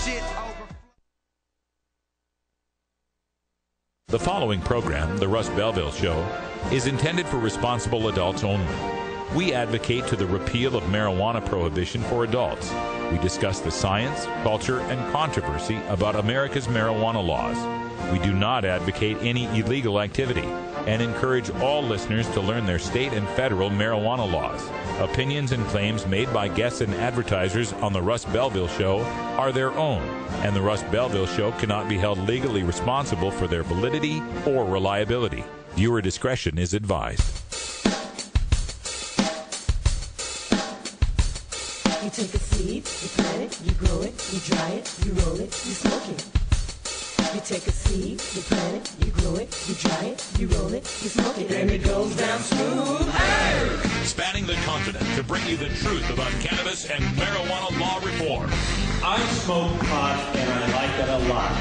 shit over. The following program, The Russ Belville Show, is intended for responsible adults only. We advocate to the repeal of marijuana prohibition for adults. We discuss the science, culture, and controversy about America's marijuana laws. We do not advocate any illegal activity and encourage all listeners to learn their state and federal marijuana laws. Opinions and claims made by guests and advertisers on The Russ Belville Show are their own, and The Russ Belville Show cannot be held legally responsible for their validity or reliability. Viewer discretion is advised. You take a seed, you plant it, you grow it, you dry it, you roll it, you smoke it. You take a seed, you plant it, you grow it, you dry it, you roll it, you smoke it, and it goes down smooth. Hey! Spanning the continent to bring you the truth about cannabis and marijuana law reform. I smoke pot and I like it a lot.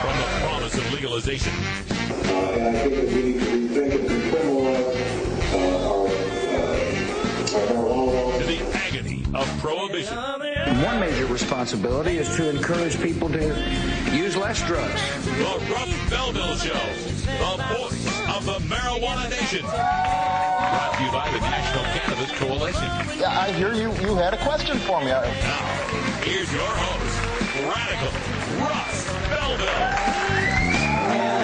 From the promise of legalization. And I think that we need to rethink and decriminalize our marijuana laws. To the agony of prohibition. One major responsibility is to encourage people to use less drugs. The Russ Belville Show, the voice of the marijuana nation. Brought to you by the National Cannabis Coalition. Yeah, I hear you had a question for me. Now, here's your host, Radical Russ Belville.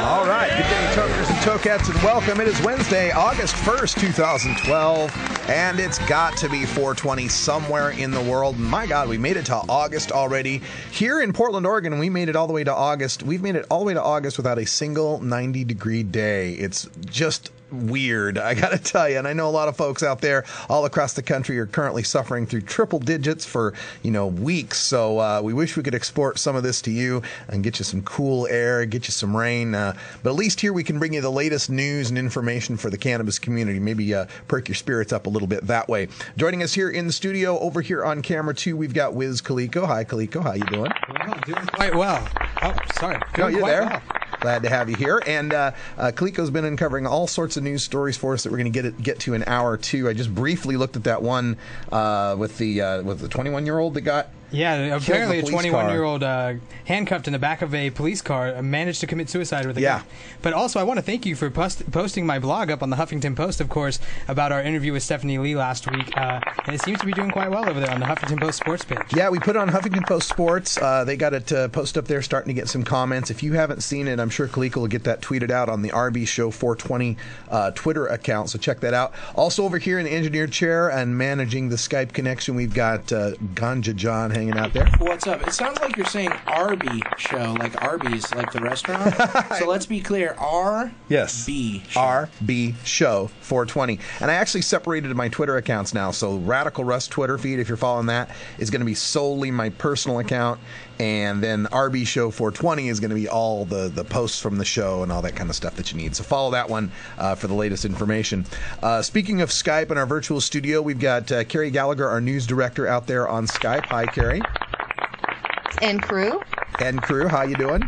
All right, good day, tokers and tokettes, and welcome. It is Wednesday, August 1st, 2012, and it's got to be 420 somewhere in the world. My God, we made it to August already. Here in Portland, Oregon, we made it all the way to August. We've made it all the way to August without a single 90-degree day. It's just weird, I gotta tell you. And I know a lot of folks out there all across the country are currently suffering through triple digits for, weeks. So we wish we could export some of this to you and get you some cool air, get you some rain. But at least here we can bring you the latest news and information for the cannabis community. Maybe perk your spirits up a little bit that way. Joining us here in the studio, over here on camera too, we've got Wiz Kaliko. Hi, Kaliko. How you doing? Well, doing quite well. Oh, sorry. No, you're there. Well. Glad to have you here. And Kaliko's been uncovering all sorts of news stories for us that we're going to get to in hour two. I just briefly looked at that one with the 21-year-old that got Yeah, apparently a 21-year-old handcuffed in the back of a police car managed to commit suicide with a gun. But also, I want to thank you for posting my blog up on the Huffington Post, of course, about our interview with Stephanie Lee last week. And it seems to be doing quite well over there on the Huffington Post sports page. Yeah, we put it on Huffington Post Sports. They got it posted up there, starting to get some comments. If you haven't seen it, I'm sure Kaliko will get that tweeted out on the RB Show 420 Twitter account, so check that out. Also over here in the engineer chair and managing the Skype connection, we've got Ganja John hanging out there. What's up? It sounds like you're saying Arby Show, like Arby's, like the restaurant. So let's be clear, RB Show. RB Show 420. And I actually separated my Twitter accounts now, so Radical Russ Twitter feed, if you're following that, is going to be solely my personal account, and then RB Show 420 is going to be all the posts from the show and all that kind of stuff that you need. So follow that one for the latest information. Speaking of Skype in our virtual studio, we've got Carrie Gallagher, our news director, out there on Skype. Hi, Carrie. And crew. And crew, how you doing?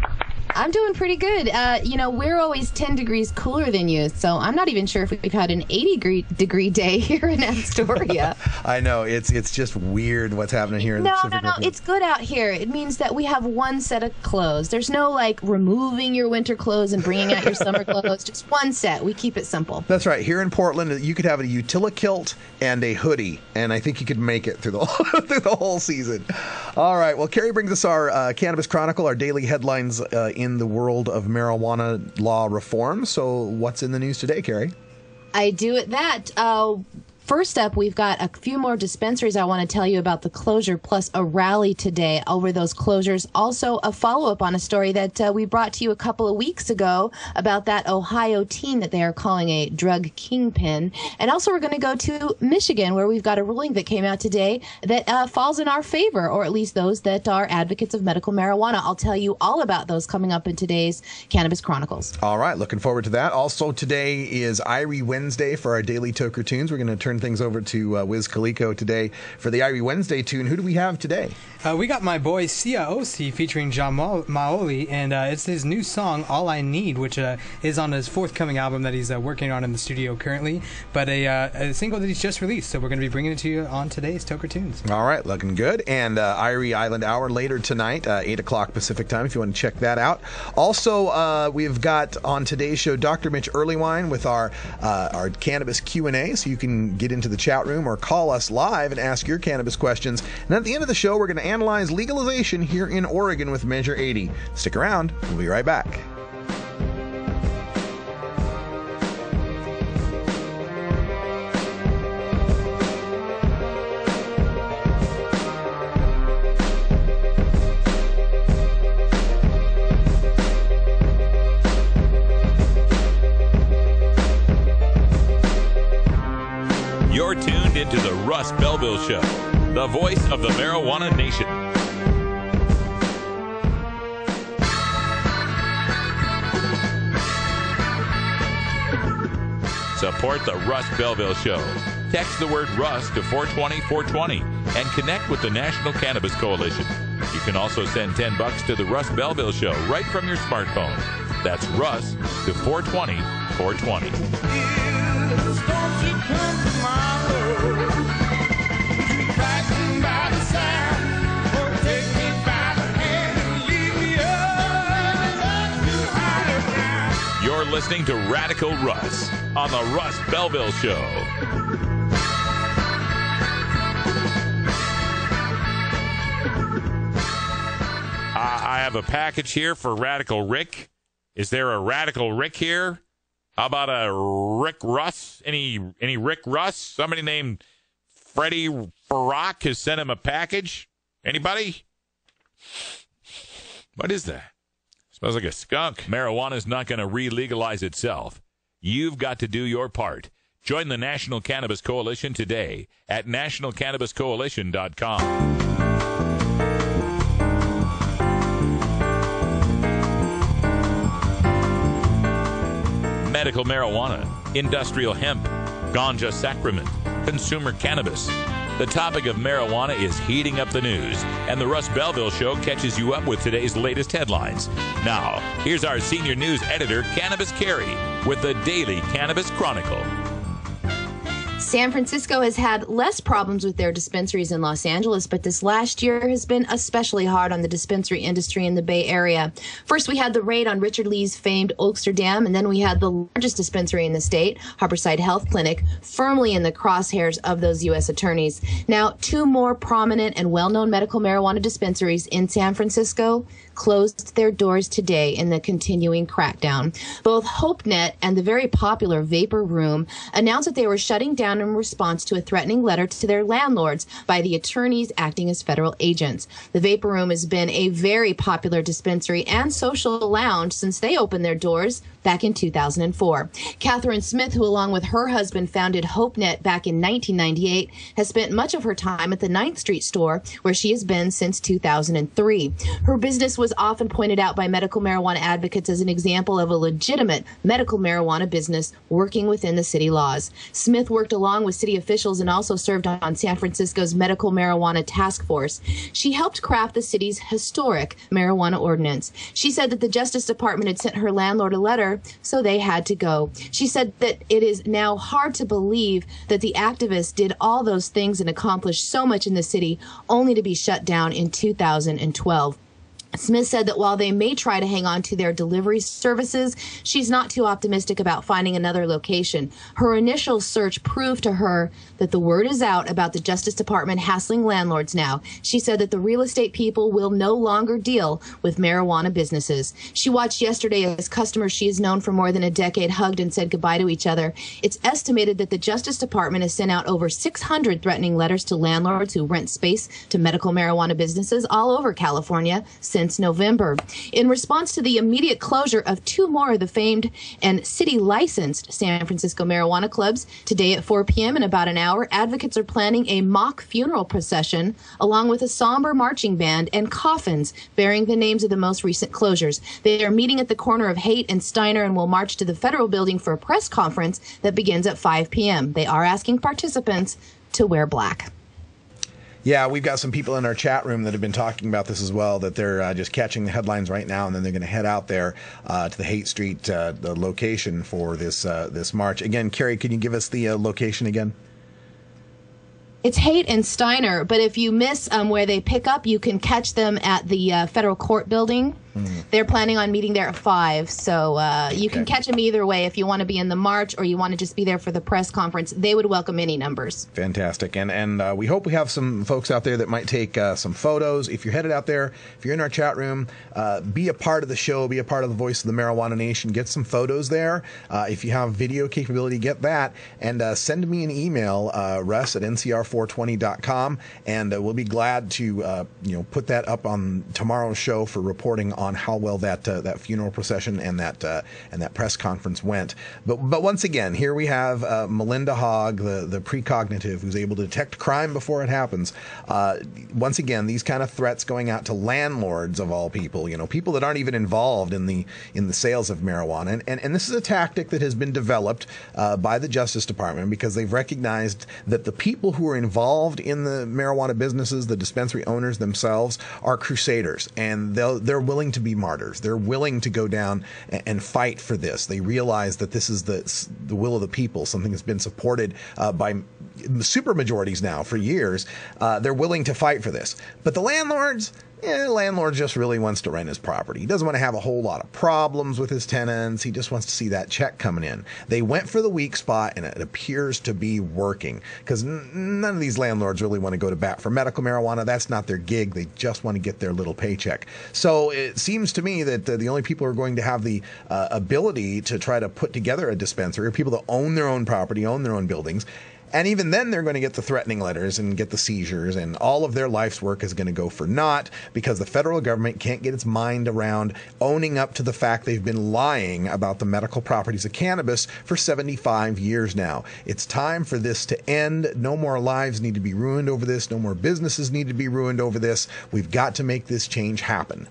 I'm doing pretty good. We're always 10 degrees cooler than you, so I'm not even sure if we've had an 80-degree day here in Astoria. I know. It's just weird what's happening here in the Pacific Northwest. It's good out here. It means that we have one set of clothes. There's no, removing your winter clothes and bringing out your summer clothes. Just one set. We keep it simple. That's right. Here in Portland, you could have a utilikilt and a hoodie, and I think you could make it through the through the whole season. All right. Well, Carrie brings us our Cannabis Chronicle, our daily headlines in the world of marijuana law reform. So what's in the news today, Carrie? I do it that. First up, we've got a few more dispensaries I want to tell you about the closure, plus a rally today over those closures. Also, a follow-up on a story that we brought to you a couple of weeks ago about that Ohio teen that they are calling a drug kingpin. And also, we're going to go to Michigan, where we've got a ruling that came out today that falls in our favor, or at least those that are advocates of medical marijuana. I'll tell you all about those coming up in today's Cannabis Chronicles. All right, looking forward to that. Also, today is Irie Wednesday for our Daily Toker Tunes. We're going to turn turn things over to Wiz Khalico today for the Irie Wednesday tune. Who do we have today? We got my boy Sia Osi featuring John Maoli, and it's his new song, All I Need, which is on his forthcoming album that he's working on in the studio currently, but a single that he's just released, so we're going to be bringing it to you on today's Toker Tunes. All right, looking good. And Irie Island Hour later tonight, 8 o'clock Pacific time, if you want to check that out. Also, we've got on today's show Dr. Mitch Earlywine with our cannabis Q&A, so you can get into the chat room or call us live and ask your cannabis questions. And at the end of the show, we're going to analyze legalization here in Oregon with Measure 80. Stick around. We'll be right back. You're tuned into the Russ Belville Show, the voice of the marijuana nation. Support the Russ Belville Show. Text the word Russ to 420-420 and connect with the National Cannabis Coalition. You can also send $10 to the Russ Belville Show right from your smartphone. That's Russ to 420-420. You're listening to Radical Russ on the Russ Belville Show. I have a package here for Radical Rick. Is there a Radical Rick here? How about a Rick Russ? Any Rick Russ? Somebody named Freddie Farrock has sent him a package. Anybody? What is that? Smells like a skunk. Marijuana's not going to re-legalize itself. You've got to do your part. Join the National Cannabis Coalition today at nationalcannabiscoalition.com. Medical marijuana, industrial hemp, ganja sacrament, consumer cannabis. The topic of marijuana is heating up the news, and the Russ Belville Show catches you up with today's latest headlines. Now, here's our senior news editor, Cannabis Carey, with the Daily Cannabis Chronicle. San Francisco has had less problems with their dispensaries in Los Angeles, but this last year has been especially hard on the dispensary industry in the Bay Area. First, we had the raid on Richard Lee's famed Oaksterdam, and then we had the largest dispensary in the state, Harborside Health Clinic, firmly in the crosshairs of those U.S. attorneys. Now, two more prominent and well-known medical marijuana dispensaries in San Francisco closed their doors today in the continuing crackdown. Both HopeNet and the very popular Vapor Room announced that they were shutting down in response to a threatening letter to their landlords by the attorneys acting as federal agents. The Vapor Room has been a very popular dispensary and social lounge since they opened their doors back in 2004. Catherine Smith, who along with her husband founded HopeNet back in 1998, has spent much of her time at the 9th Street store, where she has been since 2003. Her business was often pointed out by medical marijuana advocates as an example of a legitimate medical marijuana business working within the city laws. Smith worked along with city officials and also served on San Francisco's medical marijuana task force. She helped craft the city's historic marijuana ordinance. She said that the Justice Department had sent her landlord a letter, so they had to go. She said that it is now hard to believe that the activists did all those things and accomplished so much in the city only to be shut down in 2012. Smith said that while they may try to hang on to their delivery services, she's not too optimistic about finding another location. Her initial search proved to her that the word is out about the Justice Department hassling landlords now. She said that the real estate people will no longer deal with marijuana businesses. She watched yesterday as customers she has known for more than a decade hugged and said goodbye to each other. It's estimated that the Justice Department has sent out over 600 threatening letters to landlords who rent space to medical marijuana businesses all over California since since November. In response to the immediate closure of 2 more of the famed and city-licensed San Francisco marijuana clubs, today at 4 p.m. in about an hour, advocates are planning a mock funeral procession along with a somber marching band and coffins bearing the names of the most recent closures. They are meeting at the corner of Haight and Steiner and will march to the Federal Building for a press conference that begins at 5 p.m. They are asking participants to wear black. Yeah, we've got some people in our chat room that have been talking about this as well, that they're just catching the headlines right now, and then they're going to head out there to the Haight Street the location for this march. Again, Carrie, can you give us the location again? It's Haight and Steiner, but if you miss where they pick up, you can catch them at the Federal Court Building. They're planning on meeting there at 5, so you can catch them either way. If you want to be in the march or you want to just be there for the press conference, they would welcome any numbers. Fantastic. And we hope we have some folks out there that might take some photos. If you're headed out there, if you're in our chat room, be a part of the show, be a part of the Voice of the Marijuana Nation. Get some photos there. If you have video capability, get that. And send me an email, Russ at ncr420.com, and we'll be glad to put that up on tomorrow's show for reporting on how well that funeral procession and that press conference went. But once again, here we have Melinda Hogg, the precognitive, who's able to detect crime before it happens. Once again, these kind of threats going out to landlords of all people, people that aren't even involved in the sales of marijuana. And this is a tactic that has been developed by the Justice Department because they've recognized that the people who are involved in the marijuana businesses, the dispensary owners themselves, are crusaders, and they're willing to be martyrs. They're willing to go down and fight for this. They realize that this is the will of the people, something that's been supported by supermajorities now for years. They're willing to fight for this. But the landlords, the landlord just really wants to rent his property. He doesn't want to have a whole lot of problems with his tenants. He just wants to see that check coming in. They went for the weak spot, and it appears to be working because none of these landlords really want to go to bat for medical marijuana. That's not their gig. They just want to get their little paycheck. So it seems to me that the only people who are going to have the ability to try to put together a dispensary are people that own their own property, own their own buildings. And even then, they're going to get the threatening letters and get the seizures, and all of their life's work is going to go for naught because the federal government can't get its mind around owning up to the fact they've been lying about the medical properties of cannabis for 75 years now. It's time for this to end. No more lives need to be ruined over this. No more businesses need to be ruined over this. We've got to make this change happen.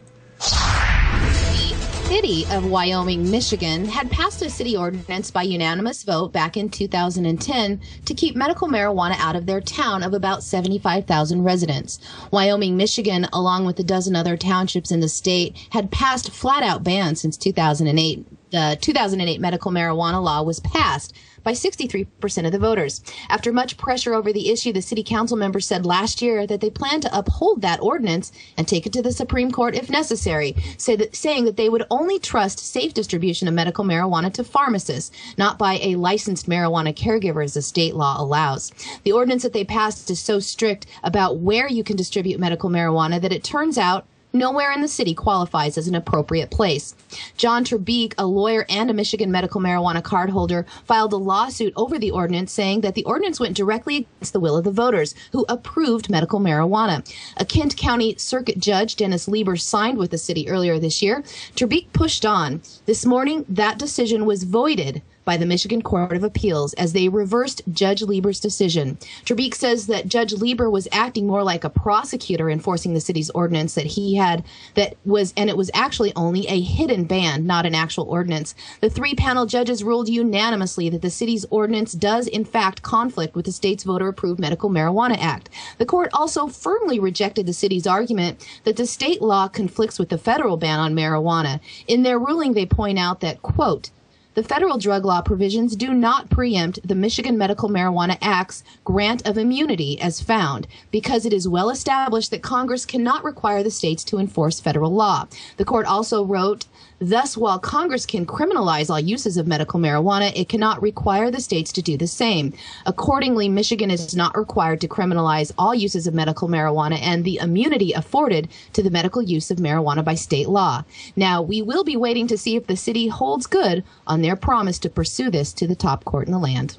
The city of Wyoming, Michigan, had passed a city ordinance by unanimous vote back in 2010 to keep medical marijuana out of their town of about 75,000 residents. Wyoming, Michigan, along with a dozen other townships in the state, had passed flat-out bans since 2008. The 2008 medical marijuana law was passed by 63% of the voters. After much pressure over the issue, the city council members said last year that they plan to uphold that ordinance and take it to the Supreme Court if necessary, saying that they would only trust safe distribution of medical marijuana to pharmacists, not by a licensed marijuana caregiver as the state law allows. The ordinance that they passed is so strict about where you can distribute medical marijuana that it turns out nowhere in the city qualifies as an appropriate place. John Terbeek, a lawyer and a Michigan medical marijuana card holder, filed a lawsuit over the ordinance, saying that the ordinance went directly against the will of the voters who approved medical marijuana. A Kent County Circuit Judge, Dennis Lieber, signed with the city earlier this year. Terbeek pushed on. This morning, that decision was voided by the Michigan Court of Appeals as they reversed Judge Lieber's decision. Terbeek says that Judge Lieber was acting more like a prosecutor enforcing the city's ordinance that it was actually only a hidden ban, not an actual ordinance. The 3-panel judges ruled unanimously that the city's ordinance does in fact conflict with the state's voter-approved Medical Marijuana Act. The court also firmly rejected the city's argument that the state law conflicts with the federal ban on marijuana. In their ruling, they point out that, quote, the federal drug law provisions do not preempt the Michigan Medical Marijuana Act's grant of immunity as found, because it is well established that Congress cannot require the states to enforce federal law. The court also wrote, thus, while Congress can criminalize all uses of medical marijuana, it cannot require the states to do the same. Accordingly, Michigan is not required to criminalize all uses of medical marijuana and the immunity afforded to the medical use of marijuana by state law. Now, we will be waiting to see if the city holds good on their promise to pursue this to the top court in the land.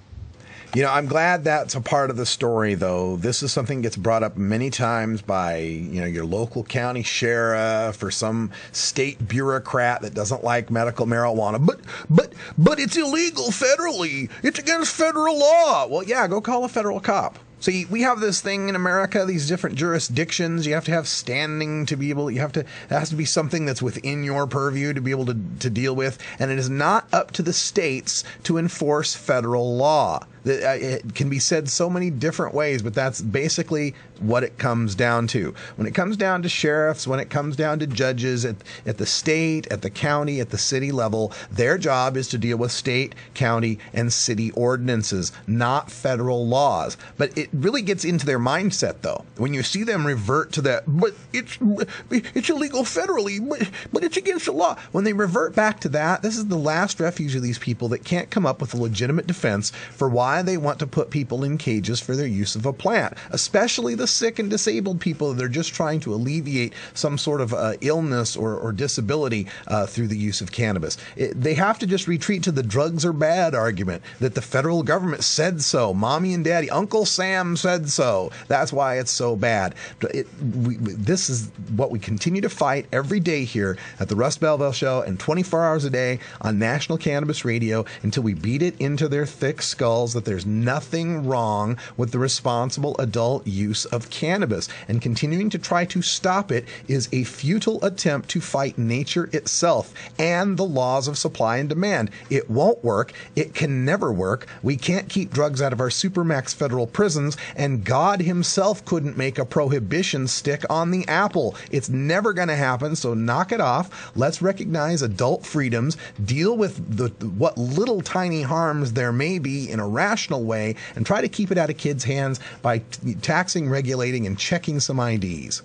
I'm glad that's a part of the story, though. This is something that gets brought up many times by, your local county sheriff or some state bureaucrat that doesn't like medical marijuana. But it's illegal federally. It's against federal law. Well, yeah, go call a federal cop. See, we have this thing in America, these different jurisdictions. You have to have standing to be able, it has to be something that's within your purview to be able to deal with. And it is not up to the states to enforce federal law. It can be said so many different ways, but that's basically what it comes down to. When it comes down to sheriffs, when it comes down to judges at the state, at the county, at the city level, their job is to deal with state, county, and city ordinances, not federal laws. But it really gets into their mindset, though. When you see them revert to that, but it's illegal federally, but it's against the law. When they revert back to that, this is the last refuge of these people that can't come up with a legitimate defense for why they want to put people in cages for their use of a plant, especially the sick and disabled people that are just trying to alleviate some sort of illness or disability through the use of cannabis. They have to just retreat to the drugs are bad argument that the federal government said so. Mommy and daddy, Uncle Sam said so. That's why it's so bad. This is what we continue to fight every day here at the Russ Belville Show and 24 hours a day on National Cannabis Radio until we beat it into their thick skulls that there's nothing wrong with the responsible adult use of cannabis, and continuing to try to stop it is a futile attempt to fight nature itself and the laws of supply and demand. It won't work. It can never work. We can't keep drugs out of our supermax federal prisons, and God himself couldn't make a prohibition stick on the apple. It's never going to happen, so knock it off. Let's recognize adult freedoms, deal with what little tiny harms there may be in a rational way, and try to keep it out of kids' hands by taxing, regulating, and checking some IDs.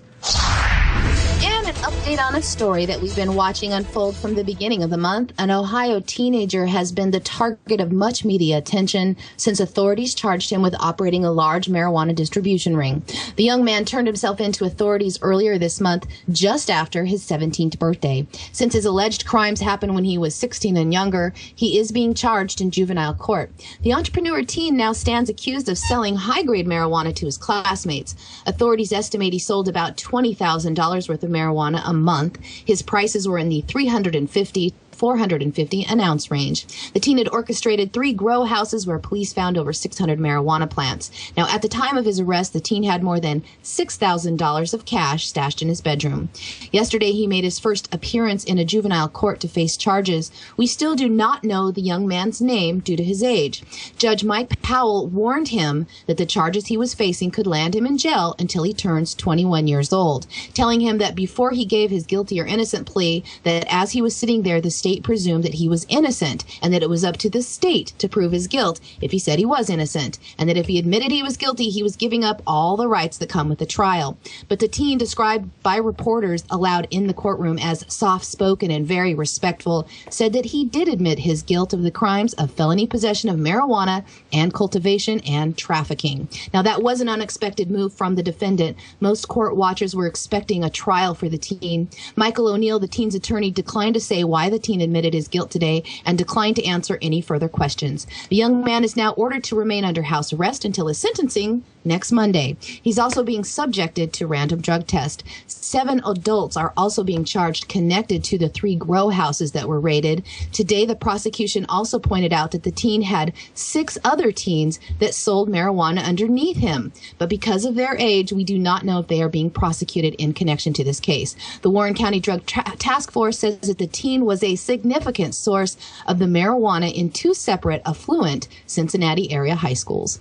And an update on a story that we've been watching unfold from the beginning of the month. An Ohio teenager has been the target of much media attention since authorities charged him with operating a large marijuana distribution ring. The young man turned himself in to authorities earlier this month, just after his 17th birthday. Since his alleged crimes happened when he was 16 and younger, he is being charged in juvenile court. The entrepreneur teen now stands accused of selling high-grade marijuana to his classmates. Authorities estimate he sold about $20,000 worth of marijuana a month. His prices were in the $350 450 an ounce range. The teen had orchestrated 3 grow houses where police found over 600 marijuana plants. Now, at the time of his arrest, the teen had more than $6,000 of cash stashed in his bedroom. Yesterday, he made his first appearance in a juvenile court to face charges. We still do not know the young man's name due to his age. Judge Mike Powell warned him that the charges he was facing could land him in jail until he turns 21 years old, telling him that before he gave his guilty or innocent plea, that as he was sitting there, the state presumed that he was innocent and that it was up to the state to prove his guilt if he said he was innocent, and that if he admitted he was guilty, he was giving up all the rights that come with the trial. But the teen, described by reporters aloud in the courtroom as soft-spoken and very respectful, said that he did admit his guilt of the crimes of felony possession of marijuana and cultivation and trafficking. Now, that was an unexpected move from the defendant. Most court watchers were expecting a trial for the teen. Michael O'Neill, the teen's attorney, declined to say why the teen admitted his guilt today and declined to answer any further questions. The young man is now ordered to remain under house arrest until his sentencing next Monday. He's also being subjected to random drug test. 7 adults are also being charged connected to the 3 grow houses that were raided. Today, the prosecution also pointed out that the teen had 6 other teens that sold marijuana underneath him. But because of their age, we do not know if they are being prosecuted in connection to this case. The Warren County Drug Task Force says that the teen was a significant source of the marijuana in 2 separate affluent Cincinnati area high schools.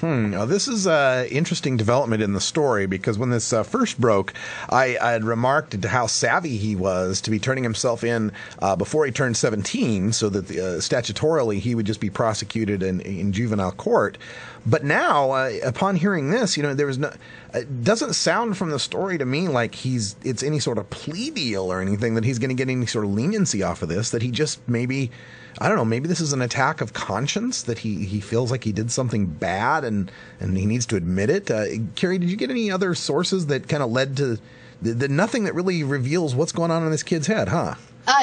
Now, this is an interesting development in the story, because when this first broke, I had remarked into how savvy he was to be turning himself in before he turned 17, so that statutorily he would just be prosecuted in juvenile court. But now, upon hearing this, there was no. It doesn't sound from the story to me like it's any sort of plea deal or anything, that he's going to get any sort of leniency off of this. That he just maybe, I don't know, maybe this is an attack of conscience, that he feels like he did something bad and he needs to admit it. Carrie, did you get any other sources that kind of led to nothing that really reveals what's going on in this kid's head, huh?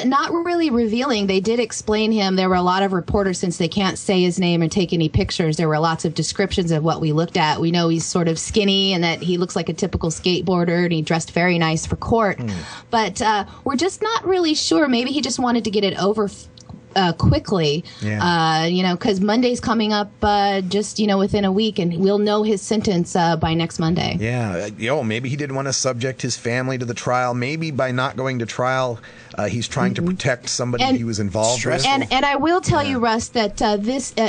Not really revealing. They did explain him. There were a lot of reporters, since they can't say his name and take any pictures, there were lots of descriptions of what we looked at. We know he's sort of skinny and that he looks like a typical skateboarder, and he dressed very nice for court. But we're just not really sure. Maybe he just wanted to get it over quickly, because Monday's coming up just within a week, and we'll know his sentence by next Monday. Maybe he didn't want to subject his family to the trial. Maybe by not going to trial, he's trying to protect somebody he was involved with. And I will tell you, Russ, that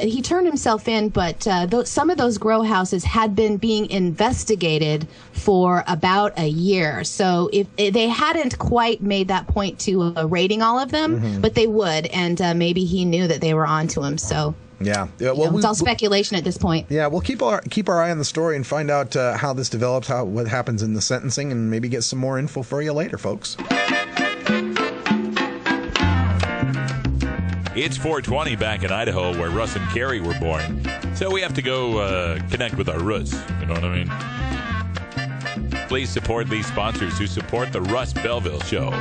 he turned himself in, but some of those grow houses had been being investigated for about a year. So if they hadn't quite made that point to rating all of them, but they would, and maybe he knew that they were on to him. So it's all speculation at this point. Yeah, we'll keep our eye on the story and find out how this develops, what happens in the sentencing, and maybe get some more info for you later, folks. It's 420 back in Idaho, where Russ and Carrie were born. So we have to go connect with our roots. You know what I mean? Please support these sponsors who support the Russ Belville Show.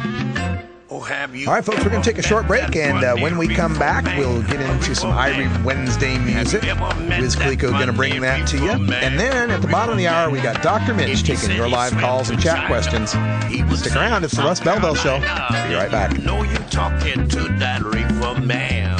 All right, folks, we're going to take a short break, and when we come back, we'll get into some Irie Wednesday music. Wiz Calico going to bring that to you. And then at the bottom of the hour, we got Dr. Mitch taking your live calls and chat questions. Stick around. It's the Russ Belville Show. Be right back. Know you talking to that reefer man.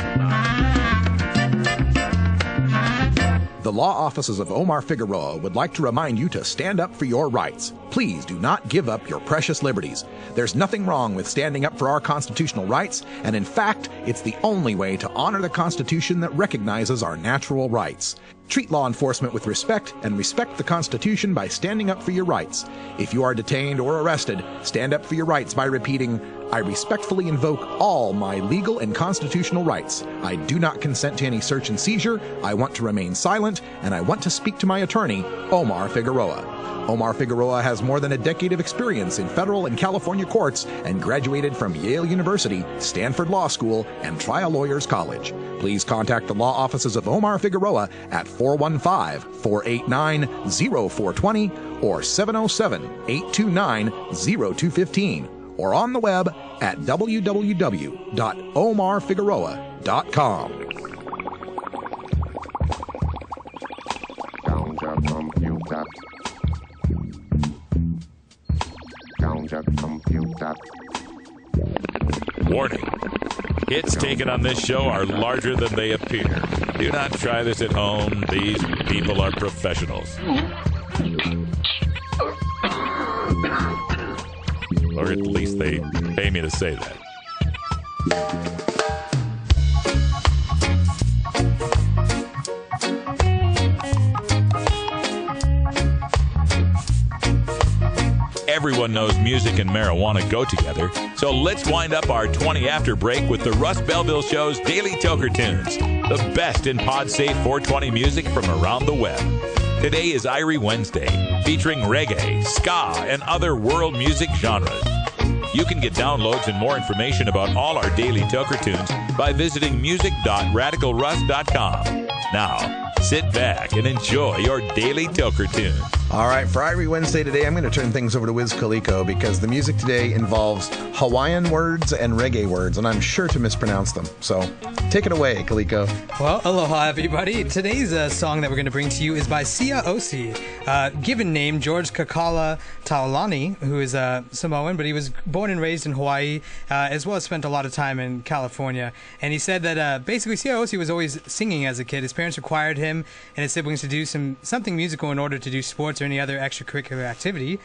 The law offices of Omar Figueroa would like to remind you to stand up for your rights. Please do not give up your precious liberties. There's nothing wrong with standing up for our constitutional rights, and in fact, it's the only way to honor the Constitution that recognizes our natural rights. Treat law enforcement with respect and respect the Constitution by standing up for your rights. If you are detained or arrested, stand up for your rights by repeating, "I respectfully invoke all my legal and constitutional rights. I do not consent to any search and seizure. I want to remain silent, and I want to speak to my attorney, Omar Figueroa." Omar Figueroa has more than a decade of experience in federal and California courts and graduated from Yale University, Stanford Law School, and Trial Lawyers College. Please contact the law offices of Omar Figueroa at 415-489-0420 or 707-829-0215. Or on the web at www.omarfigueroa.com. Count your computer. Count your computer. Warning. Hits taken on this show are larger than they appear. Do not try this at home. These people are professionals. Or at least they pay me to say that. Everyone knows music and marijuana go together, so let's wind up our 20 after break with the Russ Belville Show's Daily Toker Tunes, the best in pod-safe 420 music from around the web. Today is Irie Wednesday, featuring reggae, ska, and other world music genres. You can get downloads and more information about all our Daily Toker Tunes by visiting music.radicalruss.com. Now, sit back and enjoy your Daily Toker Tune. All right, for Irie Wednesday today, I'm going to turn things over to Wiz Calico because the music today involves Hawaiian words and reggae words, and I'm sure to mispronounce them. So take it away, Calico. Well, aloha, everybody. Today's song that we're going to bring to you is by Sia Osi, given name George Kakala Taulani, who is Samoan, but he was born and raised in Hawaii, as well as spent a lot of time in California. And he said that basically Sia Osi was always singing as a kid. His parents required him and his siblings to do something musical in order to do sports or any other extracurricular activity.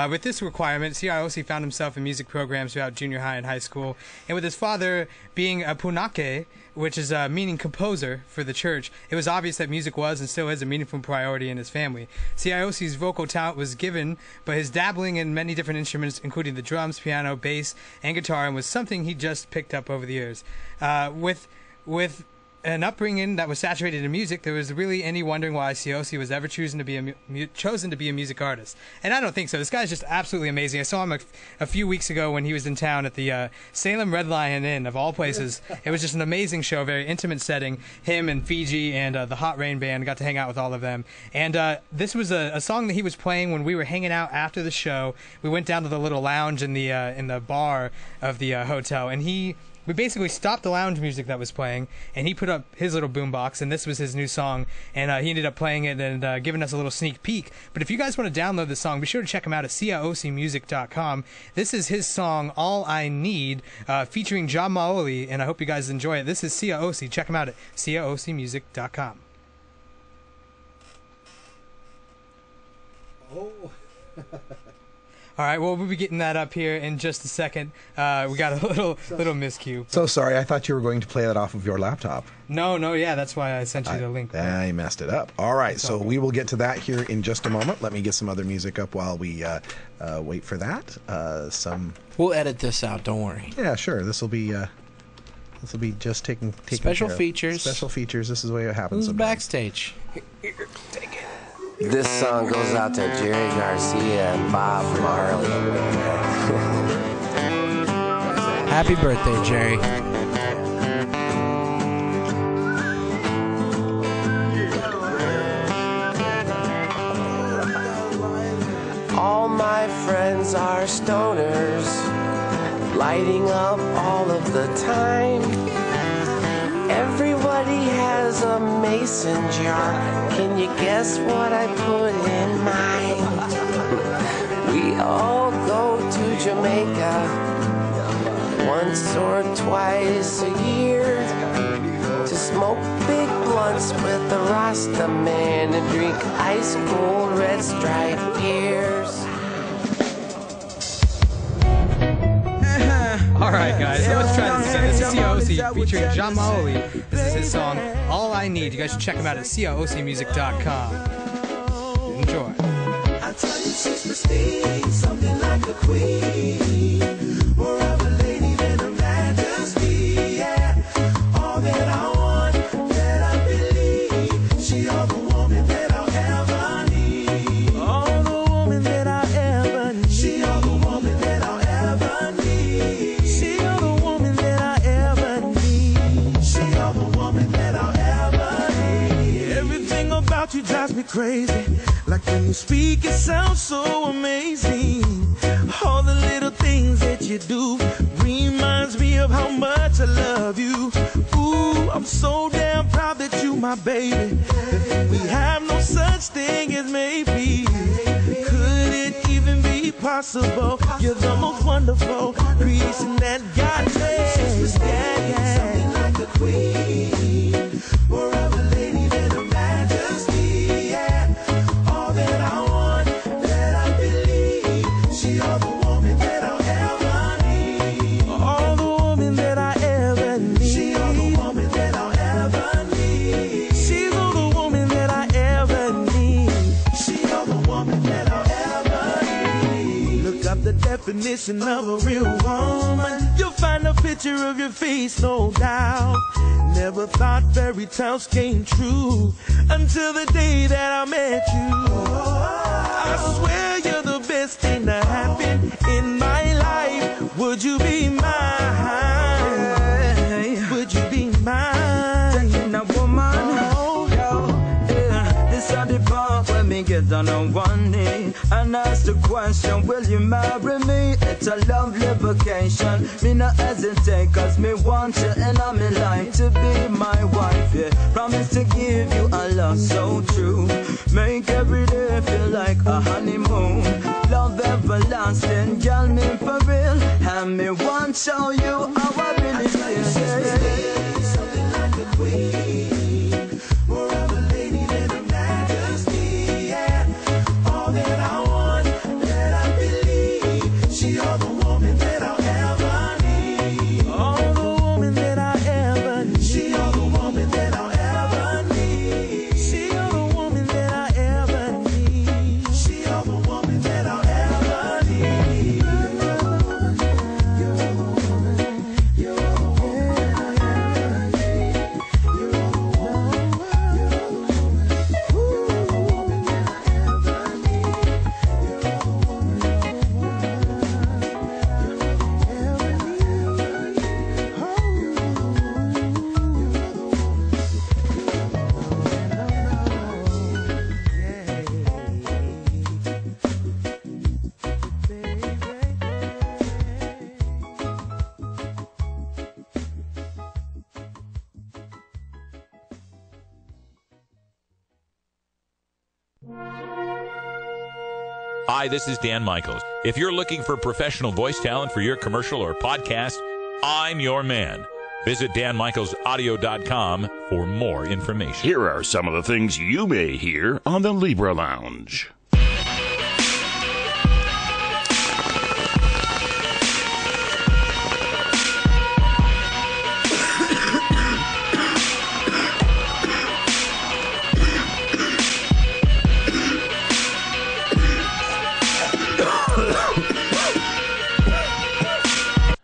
With this requirement, Sia found himself in music programs throughout junior high and high school. And with his father being a punake, which is meaning composer for the church, it was obvious that music was and still is a meaningful priority in his family. Sia vocal talent was given, but his dabbling in many different instruments, including the drums, piano, bass, and guitar, was something he just picked up over the years. With an upbringing that was saturated in music, there was really any wondering why COC was ever chosen to be a music artist. And I don't think so. This guy's just absolutely amazing. I saw him a few weeks ago when he was in town at the Salem Red Lion Inn, of all places. It was just an amazing show, very intimate setting. Him and Fiji and the Hot Rain Band, got to hang out with all of them. And this was a song that he was playing when we were hanging out after the show. We went down to the little lounge in the bar of the hotel, and we basically stopped the lounge music that was playing, and he put up his little boombox, and this was his new song, and he ended up playing it and giving us a little sneak peek. But if you guys want to download the song, be sure to check him out at ciocmusic.com. This is his song, All I Need, featuring John Maoli, and I hope you guys enjoy it. This is COC. Check him out at ciocmusic.com. Oh. All right, well, we'll be getting that up here in just a second. We got a little miscue. So sorry, I thought you were going to play that off of your laptop. No, yeah, that's why I sent you the link. I messed it up. All right, so we will get to that here in just a moment. Let me get some other music up while we wait for that. We'll edit this out. Don't worry. Yeah, sure. This will be just taking special features. Special features. This is the way it happens. This is backstage. Here, take it. This song goes out to Jerry Garcia and Bob Marley. Happy birthday, Jerry. All my friends are stoners, lighting up all of the time. Everybody has a mason jar. Can you guess what I put in mine? We all go to Jamaica once or twice a year to smoke big blunts with the Rasta man and drink ice cold red Stripe beers. All right, guys, so let's try this again. This is COC featuring John Maoli. This is his song, All I Need. You guys should check him out at COCmusic.com. Enjoy. I tell you she's pristine, something like a queen, more of a lady than a majesty, yeah. All that I want, that I believe, she all the woman that I'll ever need. All the woman that I ever need. She all the woman that I'll ever need. She all the woman that I ever need. She all the woman that I'll ever need. Everything about you drives me crazy. Like when you speak, it sounds so amazing. All the little things that you do reminds me of how much I love you. Ooh, I'm so damn proud that you my baby. We have no such thing as maybe. Could it even be possible? You're the most wonderful creation that God made. Something like a queen, more of a lady than a majesty, yeah. All that I want, that I believe, she all the woman that I'll ever need. All the woman that I ever need. She all the woman that I'll ever need. She's all the woman that I ever need. She all the woman that I'll ever need. Look up the definition of a real woman. You'll find a picture of your face, no doubt. Never thought fairy tales came true until the day that I met you. I swear you're the best thing that happened in my life. Would you be mine? Would you be mine? Taking a woman, this is the part when me get on one knee and ask the question, will you marry me? It's a lovely vacation. Me no hesitate, cause me want you and I'm in life to be my wife, yeah. Promise to give you a love so true. Make every day feel like a honeymoon. Love everlasting, girl, me for real. And me want to show you how I really feel. Something like a queen, more of a lady than a majesty, yeah. All that I want, that I believe, she all the woman that I'll ever need. All the woman that I ever need. She all the woman that I'll ever need. She all the woman that I ever need. She all the woman that I'll ever need. Hi, this is Dan Michaels. If you're looking for professional voice talent for your commercial or podcast, I'm your man. Visit danmichaelsaudio.com for more information. Here are some of the things you may hear on the Libra Lounge.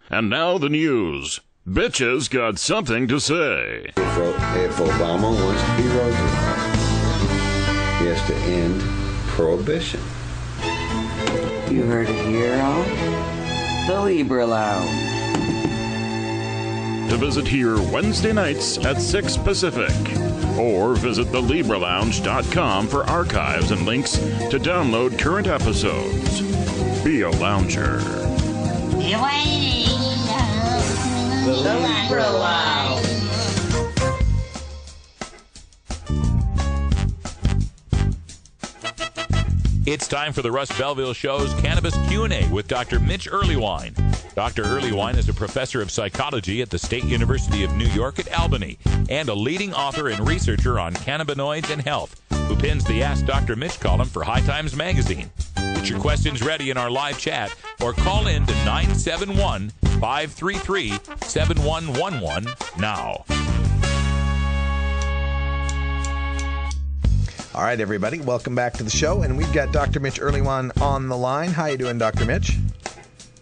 And now the news. Bitches got something to say. If Obama wants to be Roosevelt, he has to end prohibition. You heard it here on the Libra Lounge. To visit here Wednesday nights at 6 Pacific. Or visit thelibralounge.com for archives and links to download current episodes. Be a lounger. The Libra Lounge. It's time for the Russ Belville Show's Cannabis Q&A with Dr. Mitch Earleywine. Dr. Earleywine is a professor of psychology at the State University of New York at Albany and a leading author and researcher on cannabinoids and health, who pins the Ask Dr. Mitch column for High Times magazine. Get your questions ready in our live chat or call in to 971-533-7111 now. All right, everybody, welcome back to the show, and we've got Dr. Mitch Earleywine on the line. How you doing, Dr. Mitch?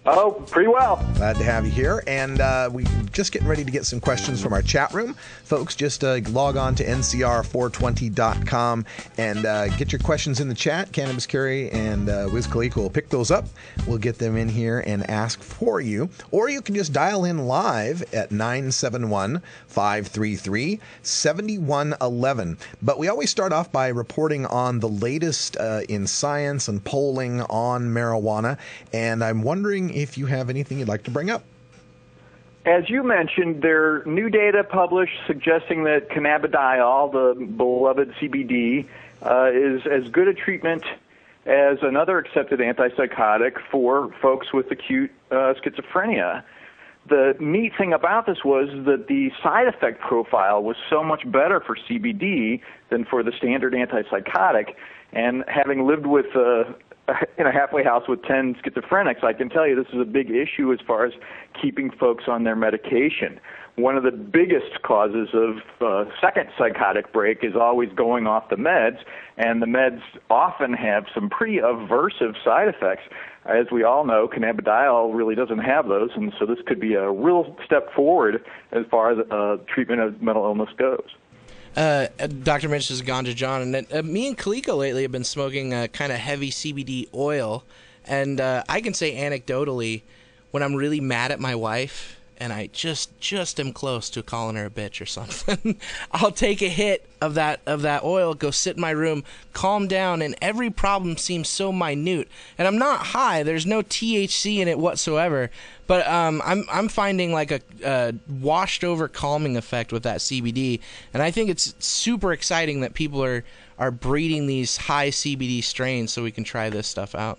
Oh, pretty well. Glad to have you here. And we're just getting ready to get some questions from our chat room. Folks, just log on to ncr420.com and get your questions in the chat. Cannabis Carry and Wiz Khaliqa will pick those up. We'll get them in here and ask for you. Or you can just dial in live at 971-533-7111. But we always start off by reporting on the latest in science and polling on marijuana. And I'm wondering if you have anything you'd like to bring up. As you mentioned, there are new data published suggesting that cannabidiol, the beloved CBD, is as good a treatment as another accepted antipsychotic for folks with acute schizophrenia. The neat thing about this was that the side effect profile was so much better for CBD than for the standard antipsychotic. And having lived with in a halfway house with 10 schizophrenics, I can tell you this is a big issue as far as keeping folks on their medication. One of the biggest causes of second psychotic break is always going off the meds, and the meds often have some pretty aversive side effects. As we all know, cannabidiol really doesn't have those, and so this could be a real step forward as far as treatment of mental illness goes. Dr. Mitch, this is Ganja John, and me and Khaliqa lately have been smoking kind of heavy CBD oil, and I can say anecdotally, when I'm really mad at my wife and I just am close to calling her a bitch or something, I'll take a hit of that oil, go sit in my room, calm down, and every problem seems so minute. And I'm not high; there's no THC in it whatsoever. But I'm finding like a washed over calming effect with that CBD, and I think it's super exciting that people are breeding these high CBD strains so we can try this stuff out.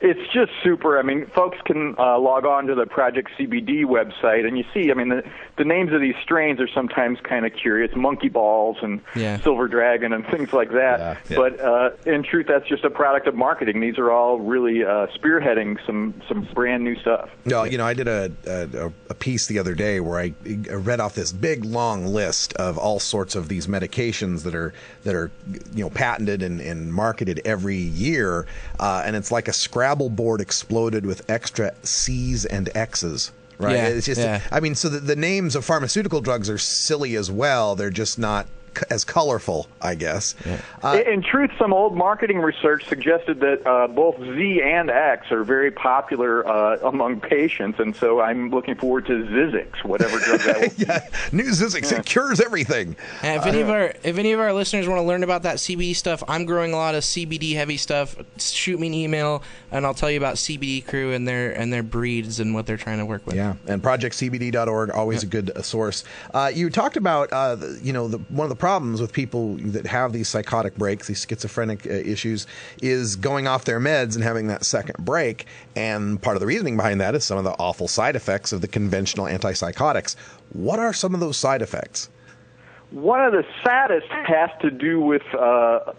It's just super. I mean, folks can log on to the Project CBD website, and you see, I mean, the names of these strains are sometimes kind of curious, monkey balls and silver dragon and things like that. Yeah. But in truth, that's just a product of marketing. These are all really spearheading some brand new stuff. No, you know, I did a piece the other day where I read off this big long list of all sorts of these medications that are patented and marketed every year, and it's like a Scrabble board exploded with extra C's and X's, right? Yeah, it's just, I mean, so the names of pharmaceutical drugs are silly as well. They're just not as colorful, I guess. Yeah. In truth, some old marketing research suggested that both Z and X are very popular among patients, and so I'm looking forward to Zizix, whatever drug that will be. New Zizix, it cures everything. And if any of our listeners want to learn about that CBD stuff, I'm growing a lot of CBD heavy stuff. Shoot me an email, and I'll tell you about CBD Crew and their breeds and what they're trying to work with. Yeah, and projectcbd.org, always a good source. You talked about one of the problems with people that have these psychotic breaks, these schizophrenic issues, is going off their meds and having that second break. And part of the reasoning behind that is some of the awful side effects of the conventional antipsychotics. What are some of those side effects? One of the saddest has to do with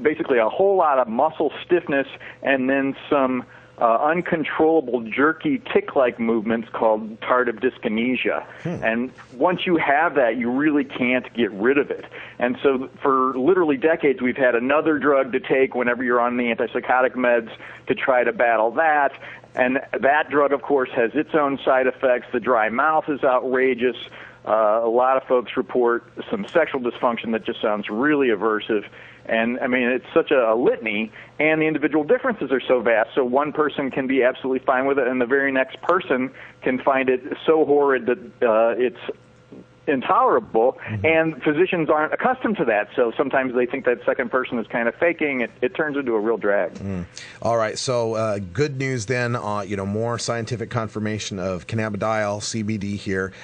basically a whole lot of muscle stiffness and then some uncontrollable jerky tic-like movements called tardive dyskinesia. And once you have that, you really can't get rid of it. And so for literally decades, we've had another drug to take whenever you're on the antipsychotic meds to try to battle that. And that drug, of course, has its own side effects. The dry mouth is outrageous. A lot of folks report some sexual dysfunction that just sounds really aversive. And, I mean, it's such a litany, and the individual differences are so vast. So one person can be absolutely fine with it, and the very next person can find it so horrid that it's intolerable, and physicians aren't accustomed to that. So sometimes they think that second person is kind of faking. It turns into a real drag. All right. So good news then. More scientific confirmation of cannabidiol, CBD here,